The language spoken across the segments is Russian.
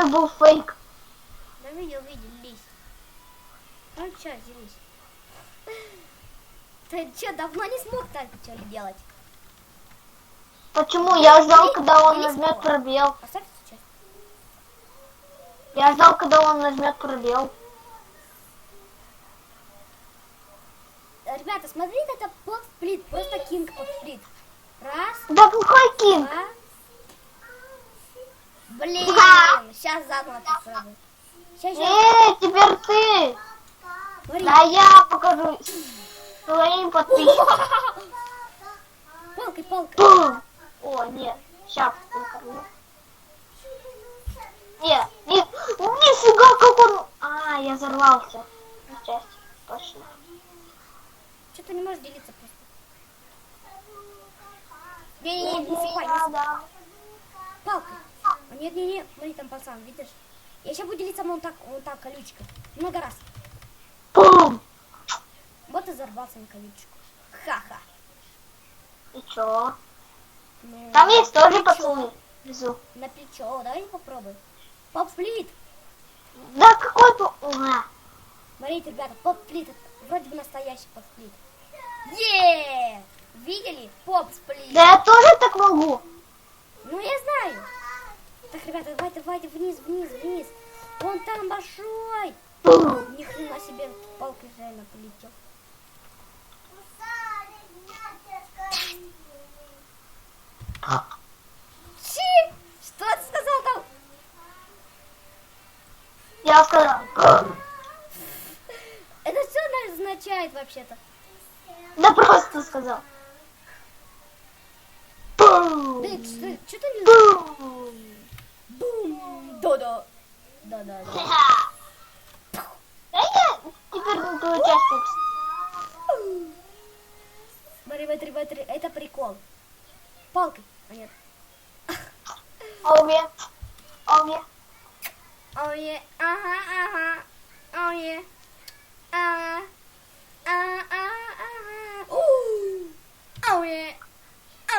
был фейк. Да видел, лезь. Ну чё, делись. Ты чё, давно не смог так что ли делать? Почему? Я ждал, Или- когда он или нажмет снова. пробел. Поставь сейчас. Я ждал, когда он нажмет пробел. Ребята, смотрите, это подсплит, просто кинг подсплит. Раз, Да какой кинг? два. Блин, Да. сейчас заново попробую. Сейчас. Теперь ты. Смотри. Да я покажу своим подписчикам. Палкой. Бум. О, нет. Сейчас покажу. Нет, нифига, как он... А, я взорвался. Часть. Точно. Что-то не можешь делиться просто. Не Да. палкой. Нет, смотри, там пацан, видишь? Я сейчас буду делиться вон так, колючкой. Много раз. Бум. Вот и взорвался на колючку. Ха-ха. И чё? Ну, Там есть на тоже плечо. пацаны внизу. На плечо, давайте попробуем. Поп-сплит. Да какой-то... Ура. Смотрите, ребята, поп-сплит. Вроде бы настоящий поп-сплит. Еее! Видели? Поп-сплит. Да я тоже так могу. Ну, я знаю. Так, ребята, давайте вниз. Вон там большой. Бум. Ни хрена себе палкой реально полетел. Чи? Что ты сказал там? Я сказал. Это что означает вообще-то? Да просто сказал. Бум. Да, что ты не... Бум. Бум! Да-да. Да. Да я теперь буду участвовать. Смотри, это прикол. Палкой. А нет. Ове. Ой, ага. Ой, ага.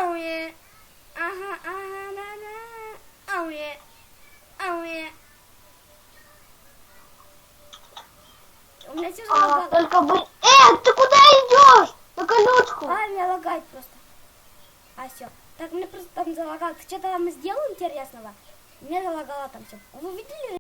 Ой, ага, на. Ой. У меня все залагало. Только бы... ты куда идешь? На колючку. Меня лагает просто. Все. Так, мне просто там залагало. Ты что-то там сделал интересного? Мне залагало там все. Вы видели?